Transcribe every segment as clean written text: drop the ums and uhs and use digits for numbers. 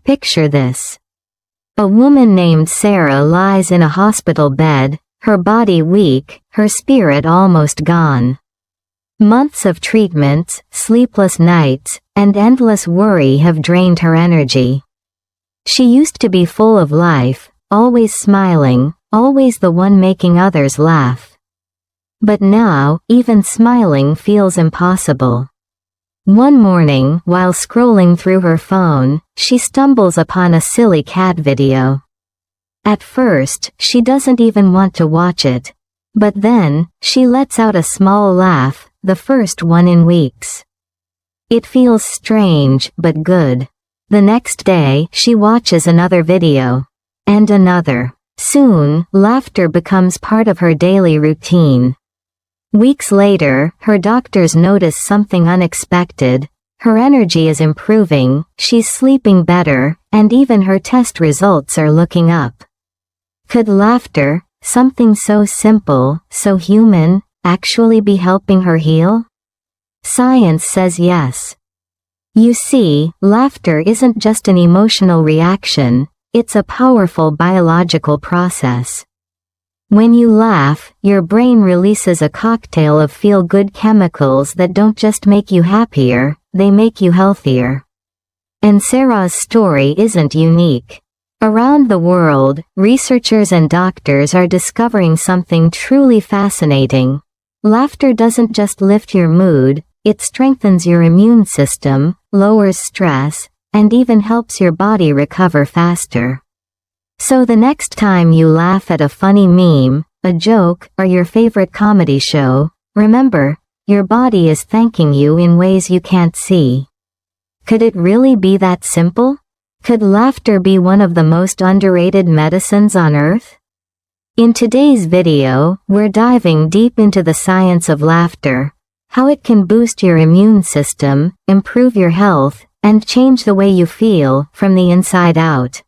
Picture this. A woman named Sarah lies in a hospital bed, her body weak, her spirit almost gone. Months of treatments, sleepless nights, and endless worry have drained her energy. She used to be full of life, always smiling, always the one making others laugh. But now, even smiling feels impossible. One morning, while scrolling through her phone, she stumbles upon a silly cat video. At first, she doesn't even want to watch it. But then, she lets out a small laugh, the first one in weeks. It feels strange, but good. The next day, she watches another video. And another. Soon, laughter becomes part of her daily routine. Weeks later, her doctors notice something unexpected. Her energy is improving, she's sleeping better, and even her test results are looking up. Could laughter, something so simple, so human, actually be helping her heal? Science says yes. You see, laughter isn't just an emotional reaction, it's a powerful biological process. When you laugh, your brain releases a cocktail of feel-good chemicals that don't just make you happier, they make you healthier. And Sarah's story isn't unique. Around the world, researchers and doctors are discovering something truly fascinating. Laughter doesn't just lift your mood, it strengthens your immune system, lowers stress, and even helps your body recover faster. So the next time you laugh at a funny meme, a joke, or your favorite comedy show, remember, your body is thanking you in ways you can't see. Could it really be that simple? Could laughter be one of the most underrated medicines on earth? In today's video, we're diving deep into the science of laughter, how it can boost your immune system, improve your health, and change the way you feel from the inside out.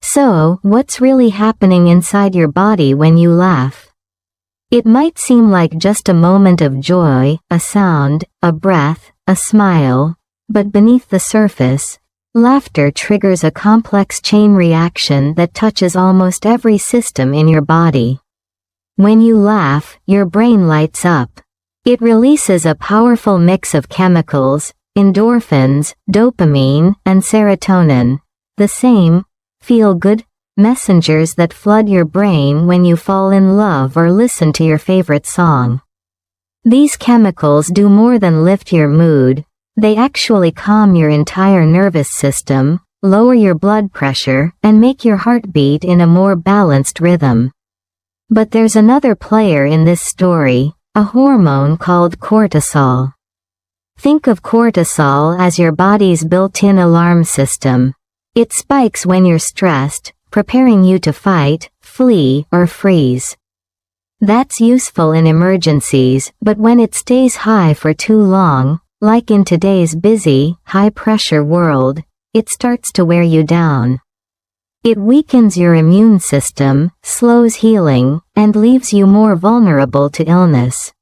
So, what's really happening inside your body when you laugh? It might seem like just a moment of joy, a sound, a breath, a smile, but beneath the surface, laughter triggers a complex chain reaction that touches almost every system in your body. When you laugh, your brain lights up. It releases a powerful mix of chemicals, endorphins, dopamine, and serotonin, the same feel-good messengers that flood your brain when you fall in love or listen to your favorite song. These chemicals do more than lift your mood, they actually calm your entire nervous system, lower your blood pressure, and make your heart beat in a more balanced rhythm. But there's another player in this story, a hormone called cortisol. Think of cortisol as your body's built-in alarm system. It spikes when you're stressed, preparing you to fight, flee, or freeze. That's useful in emergencies, but when it stays high for too long, like in today's busy, high-pressure world, it starts to wear you down. It weakens your immune system, slows healing, and leaves you more vulnerable to illness.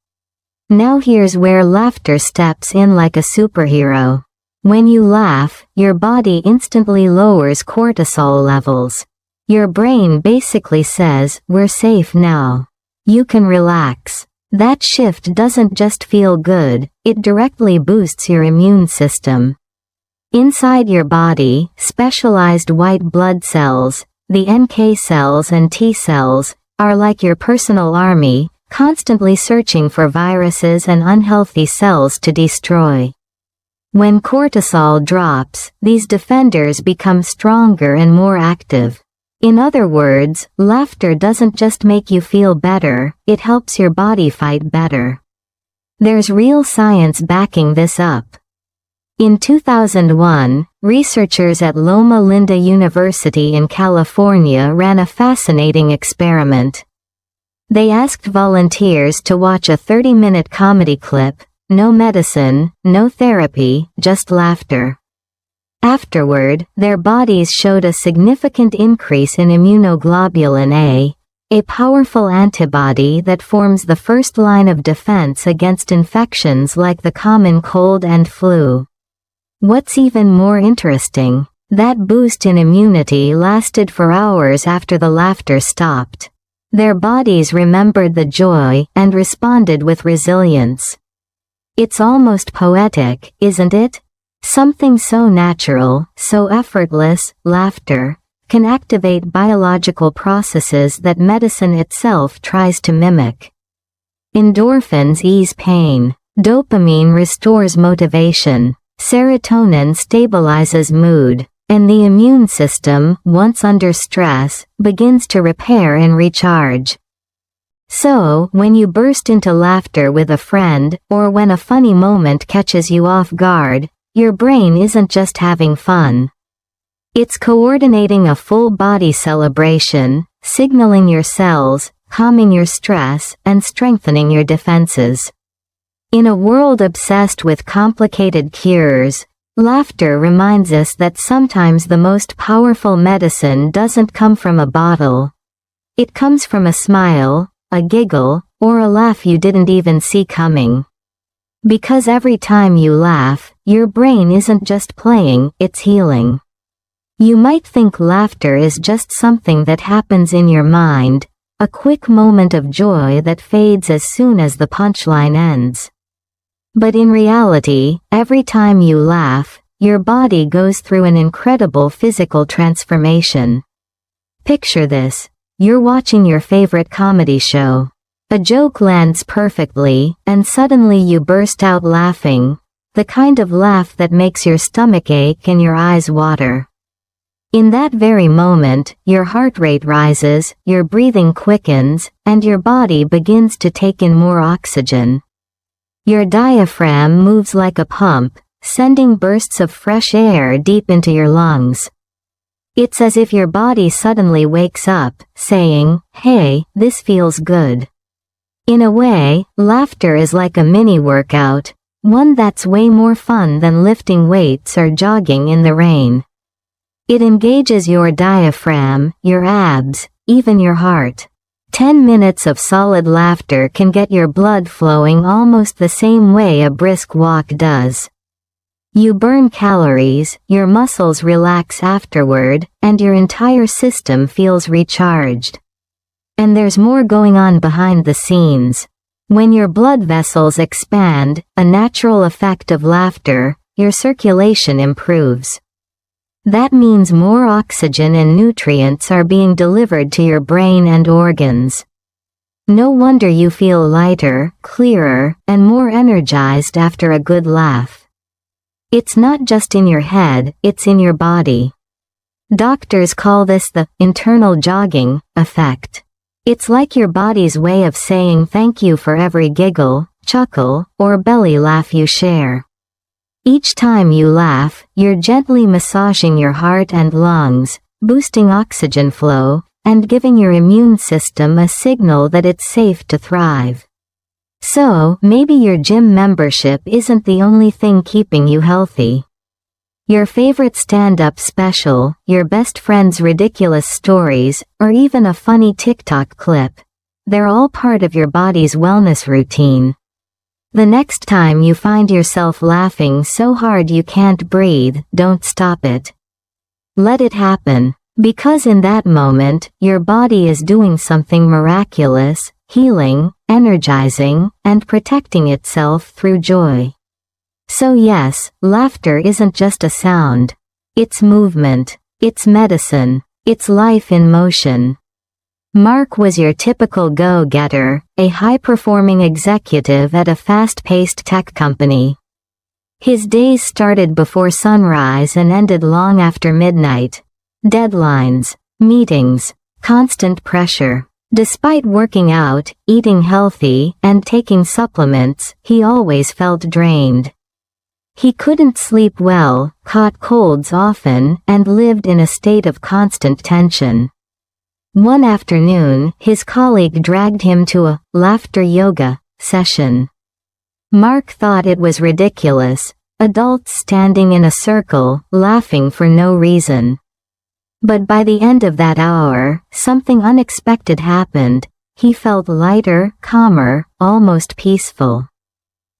Now here's where laughter steps in like a superhero. When you laugh, your body instantly lowers cortisol levels. Your brain basically says, "We're safe now. You can relax." That shift doesn't just feel good, it directly boosts your immune system. Inside your body, specialized white blood cells, the NK cells and T cells, are like your personal army, constantly searching for viruses and unhealthy cells to destroy. When cortisol drops, these defenders become stronger and more active. In other words, laughter doesn't just make you feel better, it helps your body fight better. There's real science backing this up. In 2001, researchers at Loma Linda University in California ran a fascinating experiment. They asked volunteers to watch a 30-minute comedy clip, no medicine, no therapy, just laughter. Afterward, their bodies showed a significant increase in immunoglobulin A powerful antibody that forms the first line of defense against infections like the common cold and flu. What's even more interesting, That boost in immunity lasted for hours after the laughter stopped. Their bodies remembered the joy and responded with resilience. It's almost poetic, isn't it? Something so natural, so effortless, laughter, can activate biological processes that medicine itself tries to mimic. Endorphins ease pain. Dopamine restores motivation. Serotonin stabilizes mood. And the immune system, once under stress, begins to repair and recharge. So, when you burst into laughter with a friend, or when a funny moment catches you off guard, your brain isn't just having fun. It's coordinating a full-body celebration, signaling your cells, calming your stress, and strengthening your defenses. In a world obsessed with complicated cures, laughter reminds us that sometimes the most powerful medicine doesn't come from a bottle. It comes from a smile, a giggle, or a laugh you didn't even see coming. Because every time you laugh, your brain isn't just playing, it's healing. You might think laughter is just something that happens in your mind, a quick moment of joy that fades as soon as the punchline ends. But in reality, every time you laugh, your body goes through an incredible physical transformation. Picture this. You're watching your favorite comedy show. A joke lands perfectly, and suddenly you burst out laughing, the kind of laugh that makes your stomach ache and your eyes water. In that very moment, your heart rate rises, your breathing quickens, and your body begins to take in more oxygen. Your diaphragm moves like a pump, sending bursts of fresh air deep into your lungs. It's as if your body suddenly wakes up, saying, "Hey, this feels good." In a way, laughter is like a mini workout, one that's way more fun than lifting weights or jogging in the rain. It engages your diaphragm, your abs, even your heart. 10 minutes of solid laughter can get your blood flowing almost the same way a brisk walk does. You burn calories, your muscles relax afterward, and your entire system feels recharged. And there's more going on behind the scenes. When your blood vessels expand, a natural effect of laughter, your circulation improves. That means more oxygen and nutrients are being delivered to your brain and organs. No wonder you feel lighter, clearer, and more energized after a good laugh. It's not just in your head, it's in your body. Doctors call this the internal jogging effect. It's like your body's way of saying thank you for every giggle, chuckle, or belly laugh you share. Each time you laugh, you're gently massaging your heart and lungs, boosting oxygen flow, and giving your immune system a signal that it's safe to thrive. So, maybe your gym membership isn't the only thing keeping you healthy. Your favorite stand-up special, your best friend's ridiculous stories, or even a funny TikTok clip. They're all part of your body's wellness routine. The next time you find yourself laughing so hard you can't breathe, don't stop it. Let it happen, because in that moment, your body is doing something miraculous, healing, energizing, and protecting itself through joy. So yes, laughter isn't just a sound. It's movement. It's medicine. It's life in motion. Mark was your typical go-getter, a high-performing executive at a fast-paced tech company. His days started before sunrise and ended long after midnight. Deadlines, meetings, constant pressure. Despite working out, eating healthy, and taking supplements, he always felt drained. He couldn't sleep well, caught colds often, and lived in a state of constant tension. One afternoon, his colleague dragged him to a laughter yoga session. Mark thought it was ridiculous, adults standing in a circle, laughing for no reason. But by the end of that hour, something unexpected happened. He felt lighter, calmer, almost peaceful.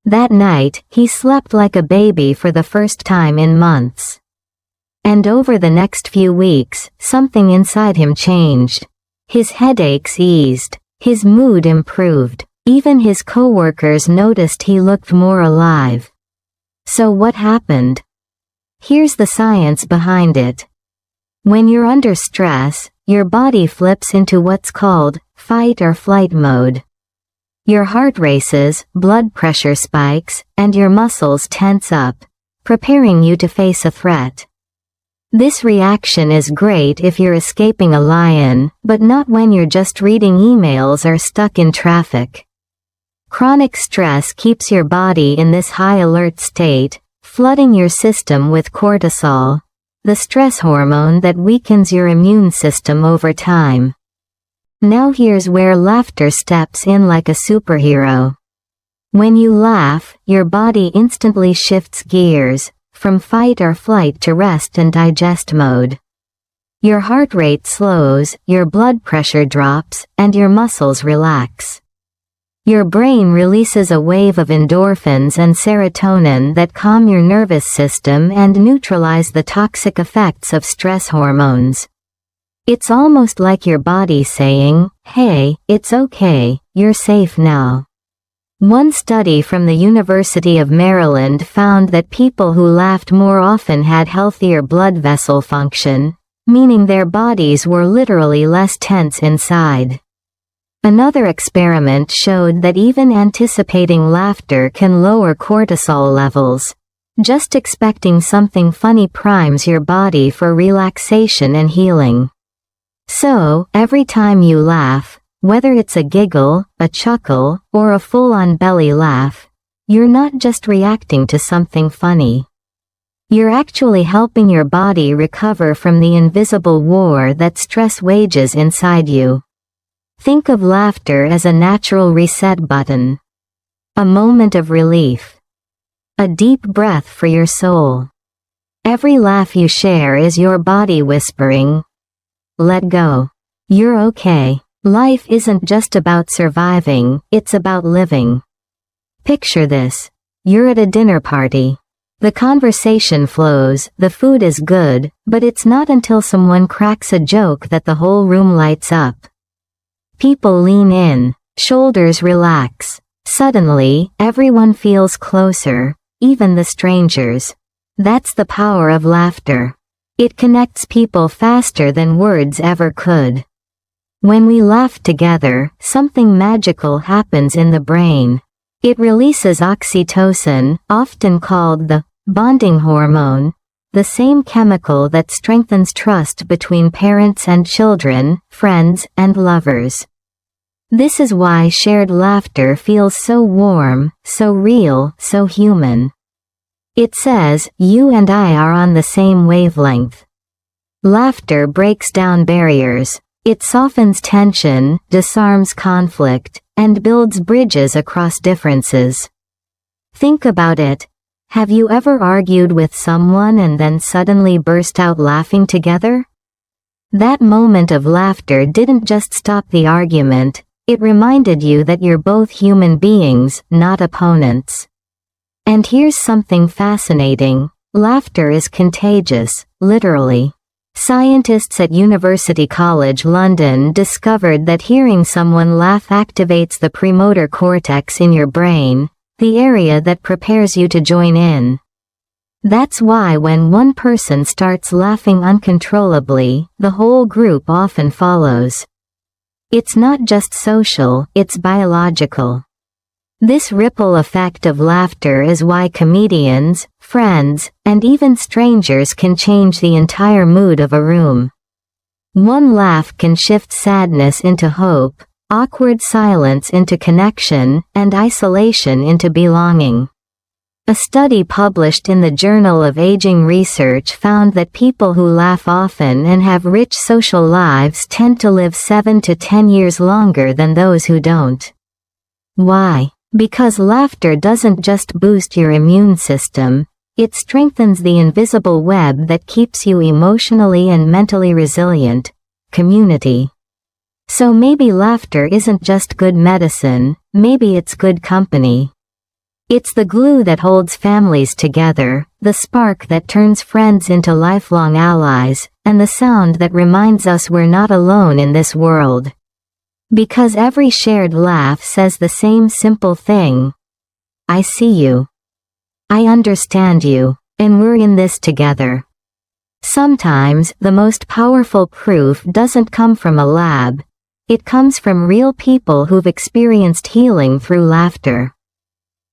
That night, he slept like a baby for the first time in months. And over the next few weeks, something inside him changed. His headaches eased. His mood improved. Even his coworkers noticed he looked more alive. So what happened? Here's the science behind it. When you're under stress, your body flips into what's called fight or flight mode. Your heart races, blood pressure spikes, and your muscles tense up, preparing you to face a threat. This reaction is great if you're escaping a lion, but not when you're just reading emails or stuck in traffic. Chronic stress keeps your body in this high alert state, flooding your system with cortisol, the stress hormone that weakens your immune system over time. Now here's where laughter steps in like a superhero. When you laugh, your body instantly shifts gears, from fight or flight to rest and digest mode. Your heart rate slows, your blood pressure drops, and your muscles relax. Your brain releases a wave of endorphins and serotonin that calm your nervous system and neutralize the toxic effects of stress hormones. It's almost like your body saying, "Hey, it's okay, you're safe now." One study from the University of Maryland found that people who laughed more often had healthier blood vessel function, meaning their bodies were literally less tense inside. Another experiment showed that even anticipating laughter can lower cortisol levels. Just expecting something funny primes your body for relaxation and healing. So, every time you laugh, whether it's a giggle, a chuckle, or a full-on belly laugh, you're not just reacting to something funny. You're actually helping your body recover from the invisible war that stress wages inside you. Think of laughter as a natural reset button. A moment of relief. A deep breath for your soul. Every laugh you share is your body whispering, "Let go. You're okay." Life isn't just about surviving, it's about living. Picture this. You're at a dinner party. The conversation flows, the food is good, but it's not until someone cracks a joke that the whole room lights up. People lean in, shoulders relax. Suddenly, everyone feels closer, even the strangers. That's the power of laughter. It connects people faster than words ever could. When we laugh together, something magical happens in the brain. It releases oxytocin, often called the bonding hormone, the same chemical that strengthens trust between parents and children, friends and lovers. This is why shared laughter feels so warm, so real, so human. It says, "You and I are on the same wavelength." Laughter breaks down barriers. It softens tension, disarms conflict, and builds bridges across differences. Think about it. Have you ever argued with someone and then suddenly burst out laughing together? That moment of laughter didn't just stop the argument, it reminded you that you're both human beings, not opponents. And here's something fascinating. Laughter is contagious, literally. Scientists at University College London discovered that hearing someone laugh activates the premotor cortex in your brain, the area that prepares you to join in. That's why when one person starts laughing uncontrollably, the whole group often follows. It's not just social, it's biological. This ripple effect of laughter is why comedians, friends, and even strangers can change the entire mood of a room. One laugh can shift sadness into hope, awkward silence into connection, and isolation into belonging. A study published in the Journal of Aging Research found that people who laugh often and have rich social lives tend to live 7 to 10 years longer than those who don't. Why? Because laughter doesn't just boost your immune system, it strengthens the invisible web that keeps you emotionally and mentally resilient, community. So maybe laughter isn't just good medicine, maybe it's good company. It's the glue that holds families together, the spark that turns friends into lifelong allies, and the sound that reminds us we're not alone in this world. Because every shared laugh says the same simple thing. I see you. I understand you, and we're in this together. Sometimes, the most powerful proof doesn't come from a lab. It comes from real people who've experienced healing through laughter.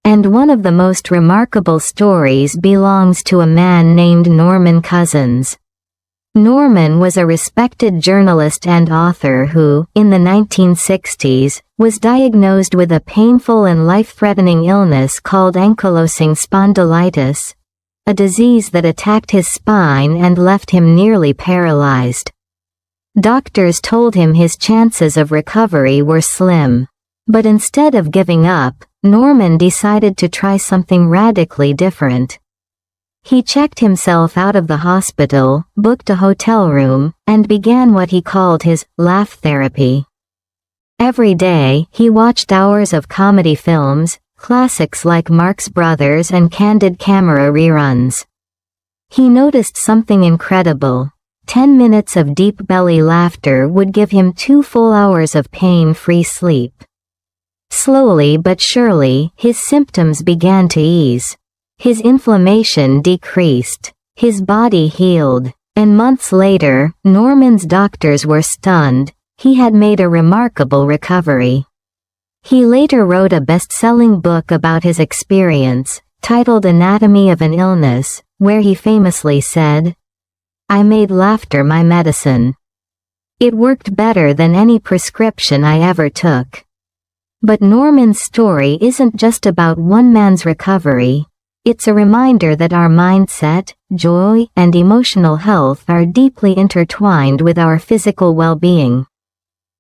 And one of the most remarkable stories belongs to a man named Norman Cousins. Norman was a respected journalist and author who, in the 1960s, was diagnosed with a painful and life-threatening illness called ankylosing spondylitis, a disease that attacked his spine and left him nearly paralyzed. Doctors told him his chances of recovery were slim. But instead of giving up, Norman decided to try something radically different. He checked himself out of the hospital, booked a hotel room, and began what he called his laugh therapy. Every day, he watched hours of comedy films, classics like Marx Brothers and Candid Camera reruns. He noticed something incredible. 10 minutes of deep belly laughter would give him 2 full hours of pain-free sleep. Slowly but surely, his symptoms began to ease. His inflammation decreased. His body healed. And months later, Norman's doctors were stunned. He had made a remarkable recovery. He later wrote a best-selling book about his experience, titled Anatomy of an Illness, where he famously said, "I made laughter my medicine. It worked better than any prescription I ever took." But Norman's story isn't just about one man's recovery. It's a reminder that our mindset, joy, and emotional health are deeply intertwined with our physical well-being.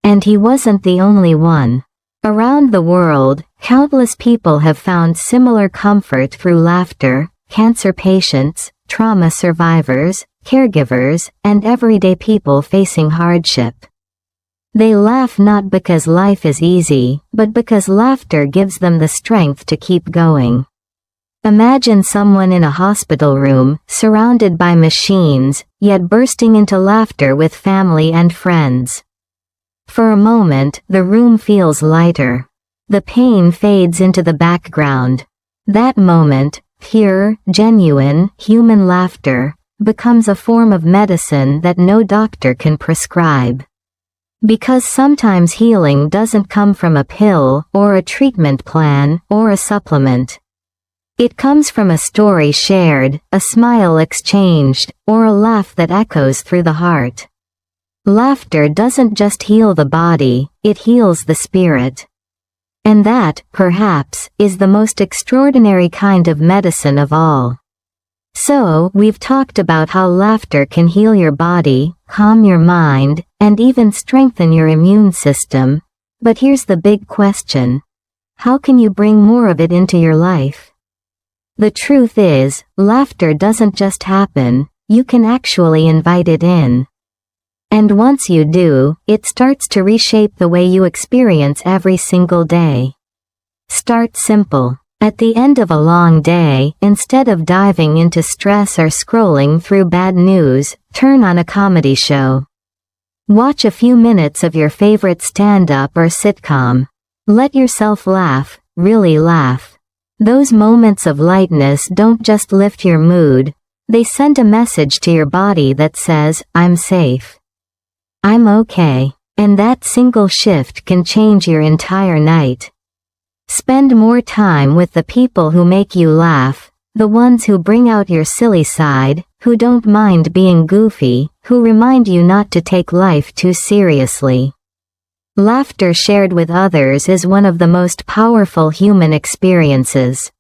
And he wasn't the only one. Around the world, countless people have found similar comfort through laughter: cancer patients, trauma survivors, caregivers, and everyday people facing hardship. They laugh not because life is easy, but because laughter gives them the strength to keep going. Imagine someone in a hospital room, surrounded by machines, yet bursting into laughter with family and friends. For a moment, the room feels lighter. The pain fades into the background. That moment, pure, genuine, human laughter, becomes a form of medicine that no doctor can prescribe. Because sometimes healing doesn't come from a pill, or a treatment plan, or a supplement. It comes from a story shared, a smile exchanged, or a laugh that echoes through the heart. Laughter doesn't just heal the body, it heals the spirit. And that, perhaps, is the most extraordinary kind of medicine of all. So, we've talked about how laughter can heal your body, calm your mind, and even strengthen your immune system. But here's the big question. How can you bring more of it into your life? The truth is, laughter doesn't just happen, you can actually invite it in. And once you do, it starts to reshape the way you experience every single day. Start simple. At the end of a long day, instead of diving into stress or scrolling through bad news, turn on a comedy show. Watch a few minutes of your favorite stand-up or sitcom. Let yourself laugh, really laugh. Those moments of lightness don't just lift your mood, they send a message to your body that says, "I'm safe. I'm okay." And that single shift can change your entire night. Spend more time with the people who make you laugh, the ones who bring out your silly side, who don't mind being goofy, who remind you not to take life too seriously. Laughter shared with others is one of the most powerful human experiences.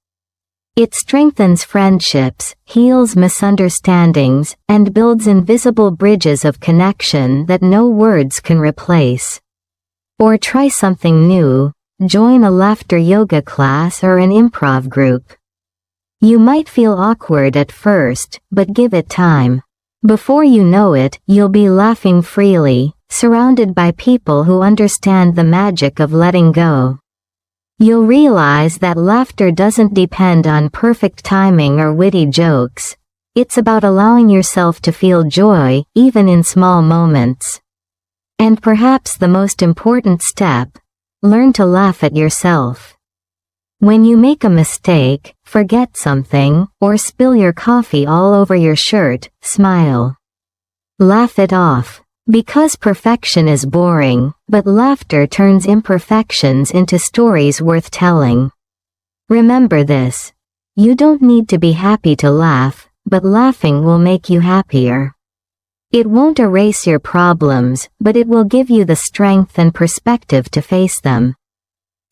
It strengthens friendships, heals misunderstandings, and builds invisible bridges of connection that no words can replace. Or try something new. Join a laughter yoga class or an improv group. You might feel awkward at first, but give it time. Before you know it, you'll be laughing freely, surrounded by people who understand the magic of letting go. You'll realize that laughter doesn't depend on perfect timing or witty jokes. It's about allowing yourself to feel joy, even in small moments. And perhaps the most important step, learn to laugh at yourself. When you make a mistake, forget something, or spill your coffee all over your shirt, smile. Laugh it off. Because perfection is boring, but laughter turns imperfections into stories worth telling. Remember this. You don't need to be happy to laugh, but laughing will make you happier. It won't erase your problems, but it will give you the strength and perspective to face them.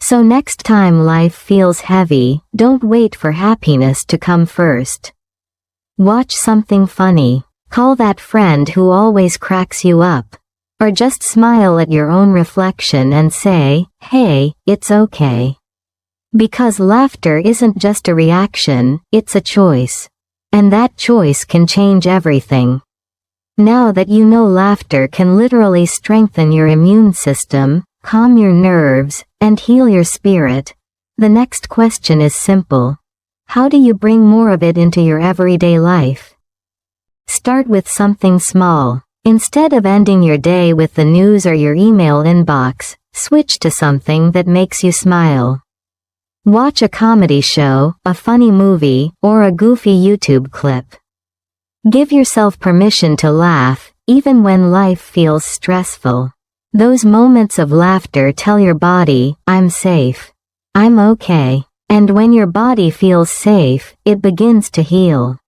So next time life feels heavy, don't wait for happiness to come first. Watch something funny. Call that friend who always cracks you up. Or just smile at your own reflection and say, hey, it's okay. Because laughter isn't just a reaction, it's a choice. And that choice can change everything. Now that you know laughter can literally strengthen your immune system, calm your nerves, and heal your spirit, the next question is simple. How do you bring more of it into your everyday life? Start with something small. Instead of ending your day with the news or your email inbox, switch to something that makes you smile. Watch a comedy show, a funny movie, or a goofy YouTube clip. Give yourself permission to laugh, even when life feels stressful. Those moments of laughter tell your body, I'm safe. I'm okay. And when your body feels safe, it begins to heal.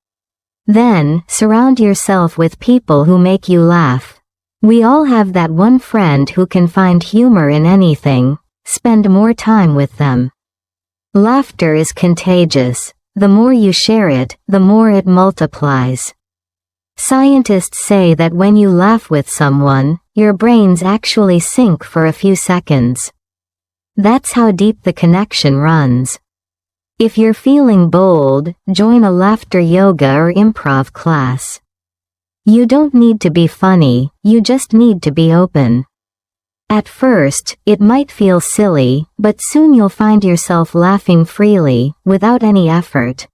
Then, surround yourself with people who make you laugh. We all have that one friend who can find humor in anything. Spend more time with them. Laughter is contagious. The more you share it, the more it multiplies. Scientists say that when you laugh with someone, your brains actually sync for a few seconds. That's how deep the connection runs. If you're feeling bold, join a laughter yoga or improv class. You don't need to be funny, you just need to be open. At first, it might feel silly, but soon you'll find yourself laughing freely, without any effort.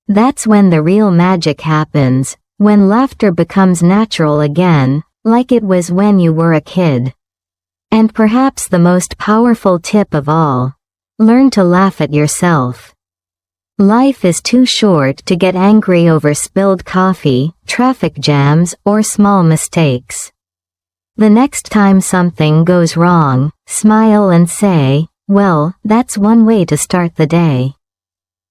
That's when the real magic happens, when laughter becomes natural again, like it was when you were a kid. And perhaps the most powerful tip of all, learn to laugh at yourself. Life is too short to get angry over spilled coffee, traffic jams, or small mistakes. The next time something goes wrong, smile and say, well, that's one way to start the day.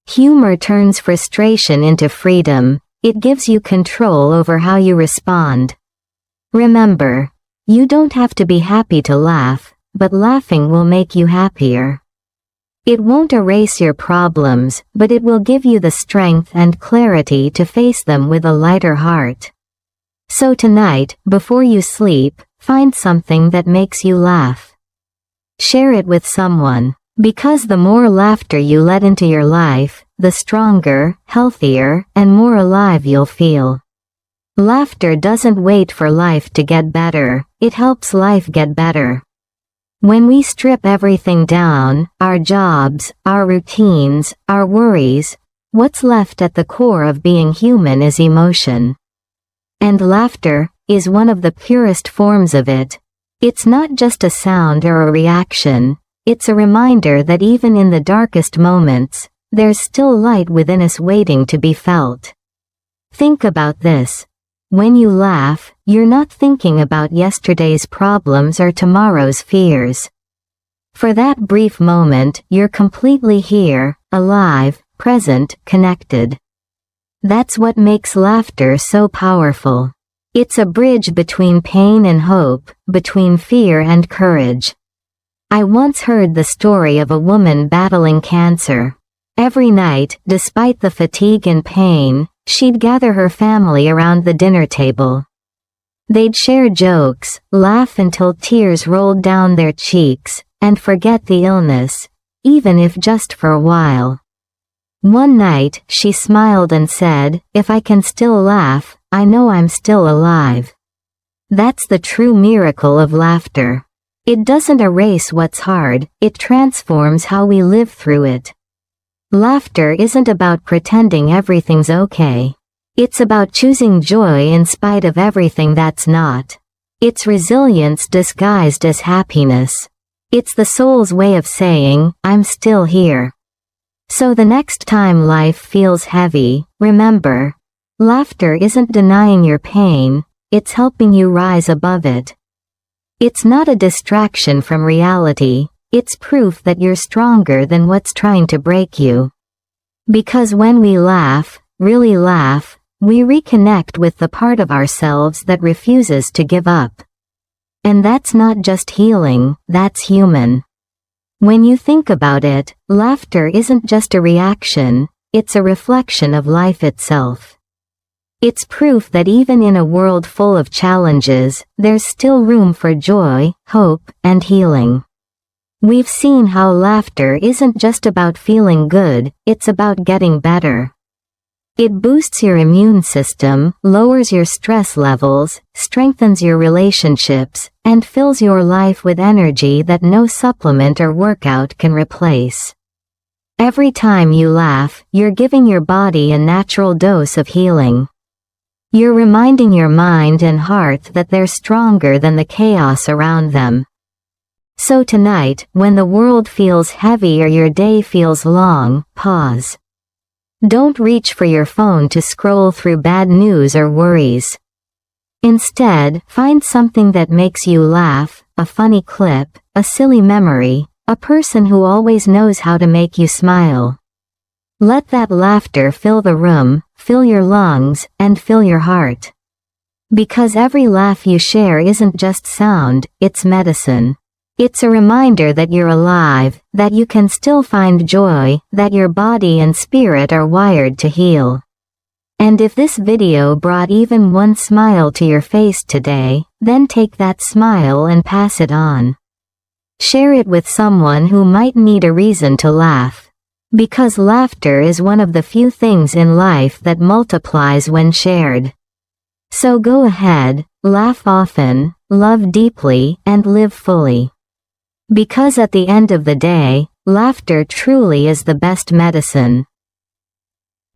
Humor turns frustration into freedom. It gives you control over how you respond. Remember, you don't have to be happy to laugh, but laughing will make you happier. It won't erase your problems, but it will give you the strength and clarity to face them with a lighter heart. So tonight, before you sleep, find something that makes you laugh. Share it with someone, because the more laughter you let into your life, the stronger, healthier, and more alive you'll feel. Laughter doesn't wait for life to get better, it helps life get better. When we strip everything down, our jobs, our routines, our worries, what's left at the core of being human is emotion. And laughter is one of the purest forms of it. It's not just a sound or a reaction, it's a reminder that even in the darkest moments, there's still light within us waiting to be felt. Think about this. When you laugh, you're not thinking about yesterday's problems or tomorrow's fears. For that brief moment, you're completely here, alive, present, connected. That's what makes laughter so powerful. It's a bridge between pain and hope, between fear and courage. I once heard the story of a woman battling cancer. Every night, despite the fatigue and pain, she'd gather her family around the dinner table. They'd share jokes, laugh until tears rolled down their cheeks, and forget the illness, even if just for a while. One night, she smiled and said, "If I can still laugh, I know I'm still alive." That's the true miracle of laughter. It doesn't erase what's hard, it transforms how we live through it. Laughter isn't about pretending everything's okay. It's about choosing joy in spite of everything that's not. It's resilience disguised as happiness. It's the soul's way of saying, I'm still here. So the next time life feels heavy, remember, laughter isn't denying your pain, it's helping you rise above it. It's not a distraction from reality, it's proof that you're stronger than what's trying to break you. Because when we laugh, really laugh, we reconnect with the part of ourselves that refuses to give up. And that's not just healing, that's human. When you think about it, laughter isn't just a reaction, it's a reflection of life itself. It's proof that even in a world full of challenges, there's still room for joy, hope, and healing. We've seen how laughter isn't just about feeling good, it's about getting better. It boosts your immune system, lowers your stress levels, strengthens your relationships, and fills your life with energy that no supplement or workout can replace. Every time you laugh, you're giving your body a natural dose of healing. You're reminding your mind and heart that they're stronger than the chaos around them. So tonight, when the world feels heavy or your day feels long, pause. Don't reach for your phone to scroll through bad news or worries. Instead, find something that makes you laugh, a funny clip, a silly memory, a person who always knows how to make you smile. Let that laughter fill the room, fill your lungs, and fill your heart. Because every laugh you share isn't just sound, it's medicine. It's a reminder that you're alive, that you can still find joy, that your body and spirit are wired to heal. And if this video brought even one smile to your face today, then take that smile and pass it on. Share it with someone who might need a reason to laugh. Because laughter is one of the few things in life that multiplies when shared. So go ahead, laugh often, love deeply, and live fully. Because at the end of the day, laughter truly is the best medicine.